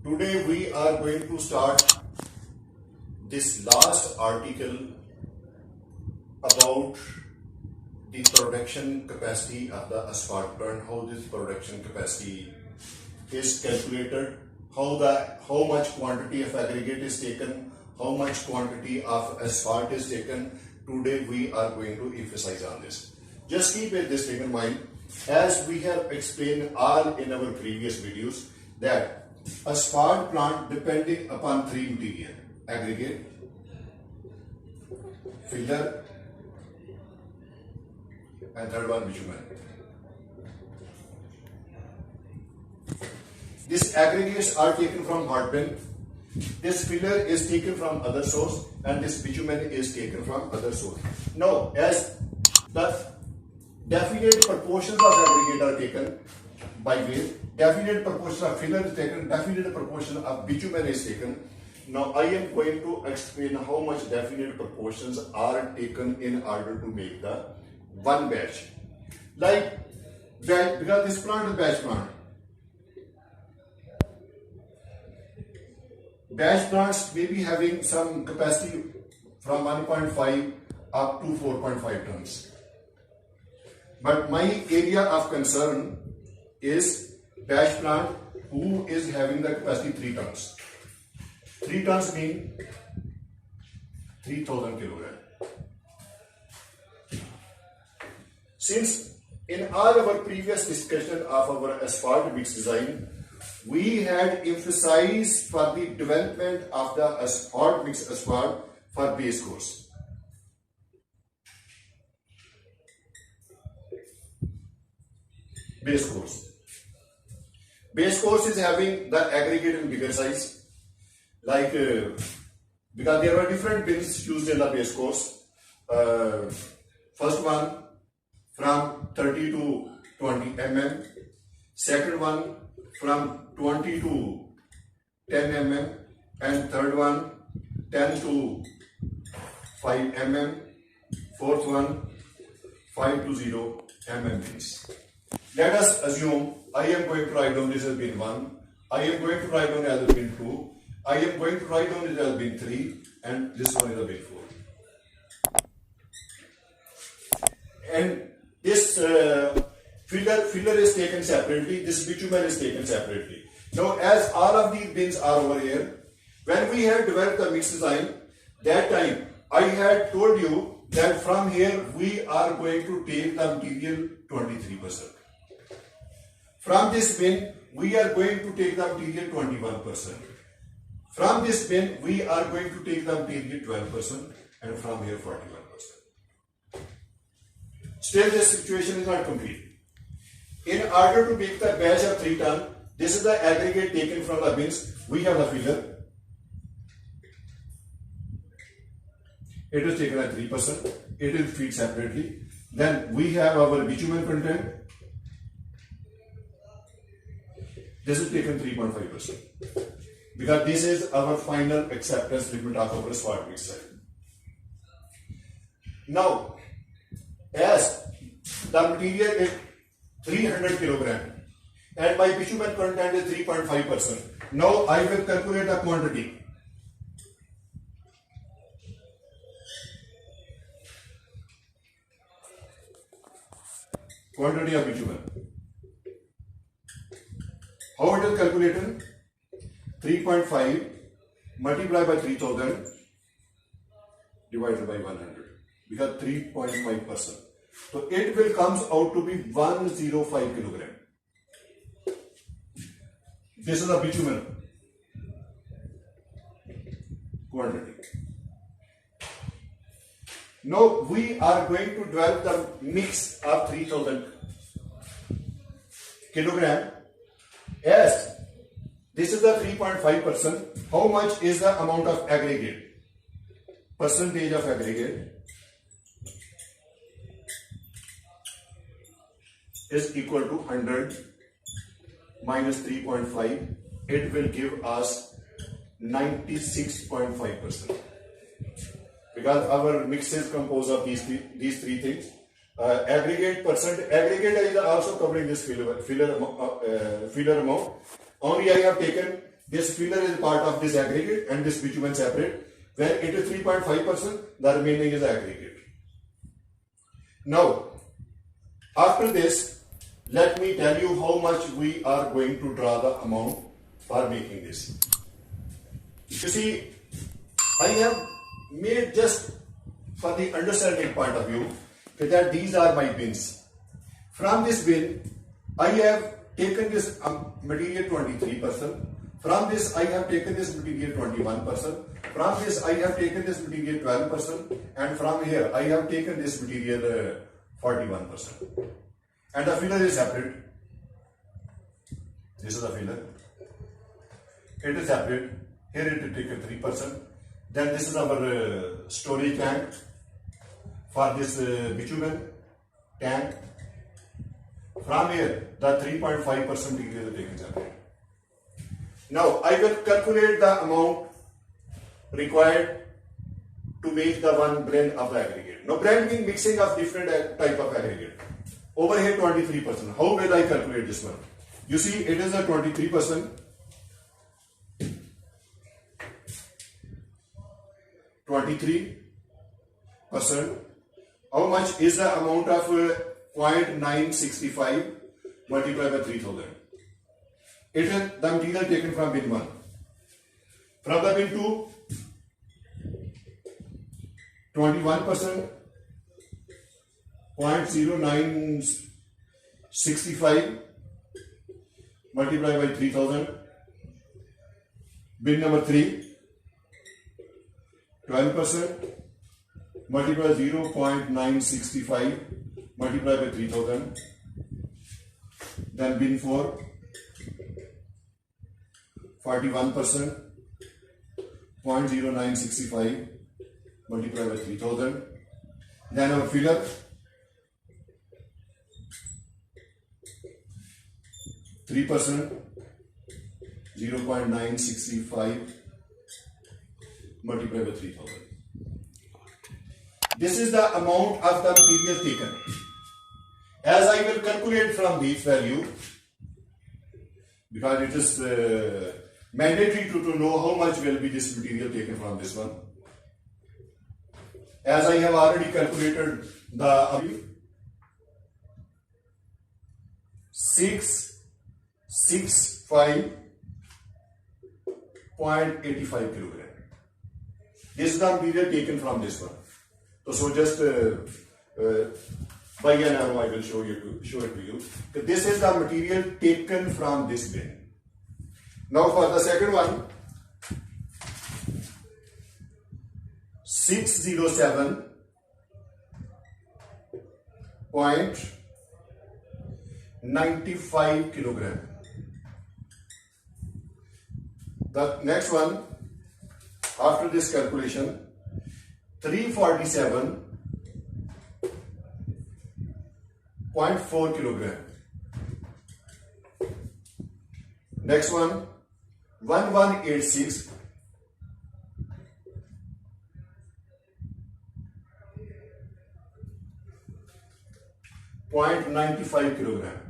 Today we are going to start this last article about the production capacity of the asphalt plant, how this production capacity is calculated, how much quantity of aggregate is taken, how much quantity of asphalt is taken. Today we are going to emphasize on this. Just keep this thing in mind, as we have explained all in our previous videos, that asphalt plant depending upon three material: aggregate, filler, and third one bitumen. These aggregates are taken from hot bin, this filler is taken from other source, and this bitumen is taken from other source. Now, as the definite proportions of aggregate are taken by weight, definite proportion of filler is taken, definite proportion of bitumen is taken. Now I am going to explain how much definite proportions are taken in order to make the one batch. Like batch, because this plant is batch plant. Batch plants may be having some capacity from 1.5 up to 4.5 tons. But my area of concern is batch plant who is having the capacity 3 tons. 3 tons mean 3000 kilogram. Since in all our previous discussion of our asphalt mix design, we had emphasized for the development of the asphalt mix asphalt for base course. Base course. Base course is having the aggregate in bigger size, like because there were different bins used in the base course. First one from 30 to 20 mm, second one from 20 to 10 mm, and third one 10 to 5 mm, fourth one 5 to 0 mm bins. Let us assume I am going to write down this as bin 1, I am going to write down as bin 2, I am going to write down this as bin 3, and this one is a bin 4. And this filler is taken separately, this bitumen is taken separately. Now, as all of these bins are over here, when we had developed the mix design, that time I had told you that from here we are going to take the material 23%. From this bin, we are going to take the material 21%. From this bin, we are going to take the material 12%, and from here 41%. Still, this situation is not complete. In order to make the batch of 3 ton, this is the aggregate taken from the bins. We have the filler. It is taken at 3%. It is feed separately. Then we have our bitumen content. This is taken 3.5%. Because this is our final acceptance limit of our asphalt mix side. Now, as the material is 300 kilogram and my bitumen content is 3.5%. Now I will calculate the quantity. Quantity of bitumen. How it is calculated? 3.5 multiplied by 3000 divided by 100, because 3.5%. So it will comes out to be 105 kilogram. This is the bitumen quantity. Now we are going to develop the mix of 3000 kilogram. As this is the 3.5%, how much is the amount of aggregate? Percentage of aggregate is equal to 100 minus 3.5. It will give us 96.5%. Because our mix is composed of these three things. Aggregate is also covering this filler amount. Only I have taken This filler is part of this aggregate and this bitumen separate. When it is 3.5%, the remaining is aggregate. Now, after this, let me tell you how much we are going to draw the amount for making this. You see, I have made just for the understanding point of view that these are my bins. From this bin, I have taken this material 23%. From this, I have taken this material 21%. From this, I have taken this material 12%. And from here, I have taken this material 41%. And the filler is separate. This is the filler. It is separate. Here it is taken 3%. Then this is our storage tank for this bitumen tank. From here, the 3.5% material is taken separate. Now, I will calculate the amount required to make the one blend of the aggregate. Now, blend means mixing of different type of aggregate. Over here, 23%. How will I calculate this one? You see, it is a 23%. 23%. How much is the amount of 0.965 multiplied by 3000? It is the material taken from bin 1. From the bin 2, 21%, 0.0965 multiplied by 3000. Bin number 3, 12% multiplied by 0.965 multiplied by 3000. Then bin 4, 41%, 0.0965 multiplied by 3000. Then our filler, %, 0.965 multiplied by 3000. This is the amount of the material taken. As I will calculate from this value, because it is mandatory to know how much will be this material taken from this one. As I have already calculated the 665.85 kilogram. This is the material taken from this one. So just by an arrow I will show it to you. This is the material taken from this bin. Now for the second one, 607.95 kilogram. The next one, after this calculation, 347.4 kilogram. Next one, 1186.95 kilogram.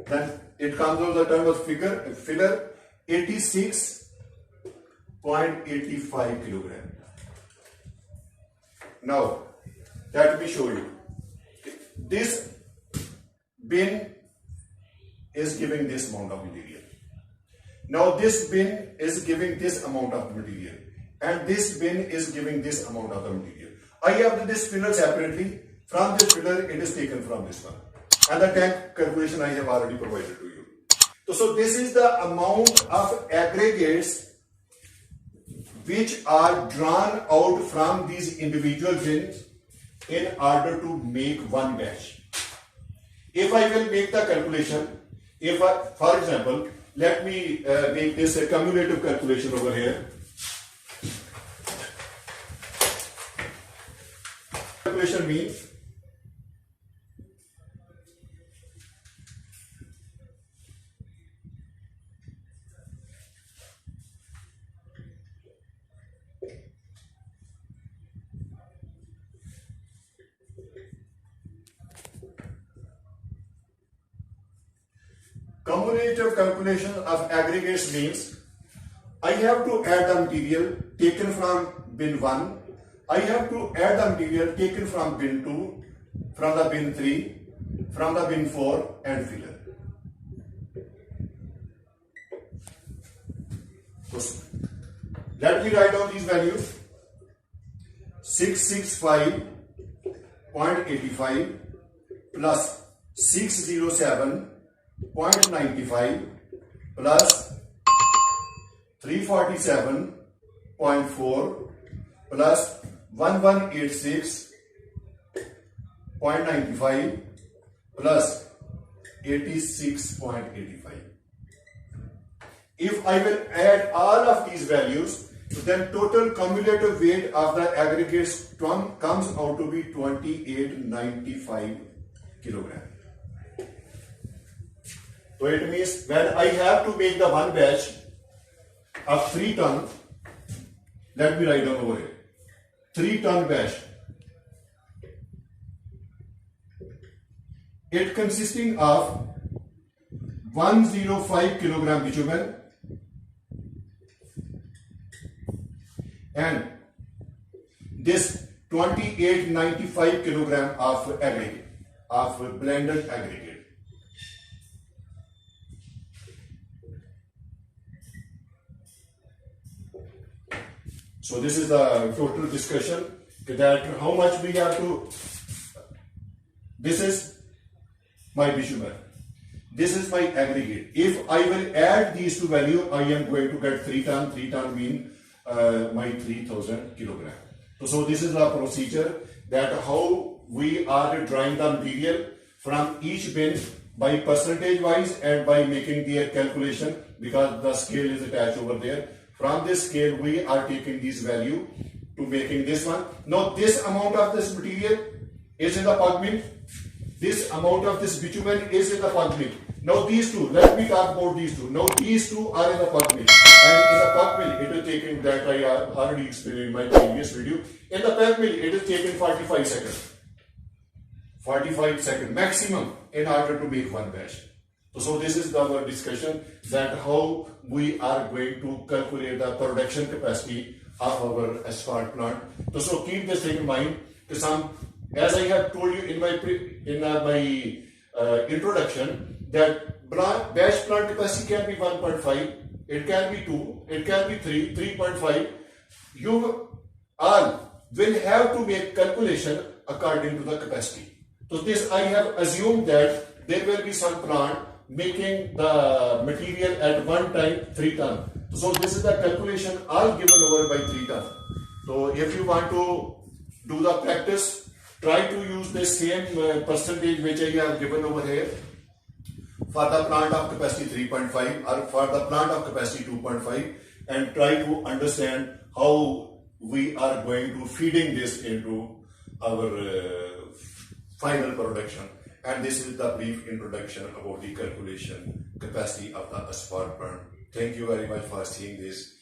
Then it comes out the term of filler 86.85 kilogram. Now, let me show you. This bin is giving this amount of material. Now this bin is giving this amount of material, and this bin is giving this amount of the material. I have this filler separately. From this filler, it is taken from this one, and the tank calculation I have already provided to you. So this is the amount of aggregates which are drawn out from these individual bins in order to make one batch. If I will make the calculation, for example, let me make this a cumulative calculation over here. Calculation means Cumulative calculation of aggregates means I have to add the material taken from bin 1, I have to add the material taken from bin 2, from the bin 3, from the bin 4 and filler. So let me write down these values. 665.85 plus 607.95 plus 347.4 plus 1186.95 plus 86.85. If I will add all of these values, then total cumulative weight of the aggregates comes out to be 2895 kilogram. So it means when I have to make the one batch of 3 ton, let me write down over here, 3 ton batch. It consisting of 105 kilogram bitumen and this 2895 kilogram of aggregate, of blended aggregate. So this is the total discussion that how much we have to. This is my bitumen. This is my aggregate. If I will add these two values, I am going to get 3 ton. 3 ton mean my 3000 kilogram. So this is the procedure that how we are drawing the material from each bin by percentage wise and by making their calculation, because the scale is attached over there. From this scale we are taking this value to making this one. Now this amount of this material is in the pug mill. This amount of this bitumen is in the pug mill. Now these two, let me talk about these two. Now these two are in the pug mill. And in the pug mill, it is taken, that I already explained in my previous video. In the pug mill, it is taken 45 seconds. 45 seconds maximum in order to make one batch. So this is our discussion that how we are going to calculate the production capacity of our asphalt plant. So keep this thing in mind. As I have told you in my introduction, that batch plant capacity can be 1.5, it can be 2, it can be 3, 3.5. You all will have to make calculation according to the capacity. So this I have assumed that there will be some plant making the material at one time 3 ton. So this is the calculation all given over by 3 ton. So if you want to do the practice, try to use the same percentage which I have given over here for the plant of capacity 3.5 or for the plant of capacity 2.5, and try to understand how we are going to feeding this into our final production. And this is the brief introduction about the calculation capacity of the asphalt plant. Thank you very much for seeing this.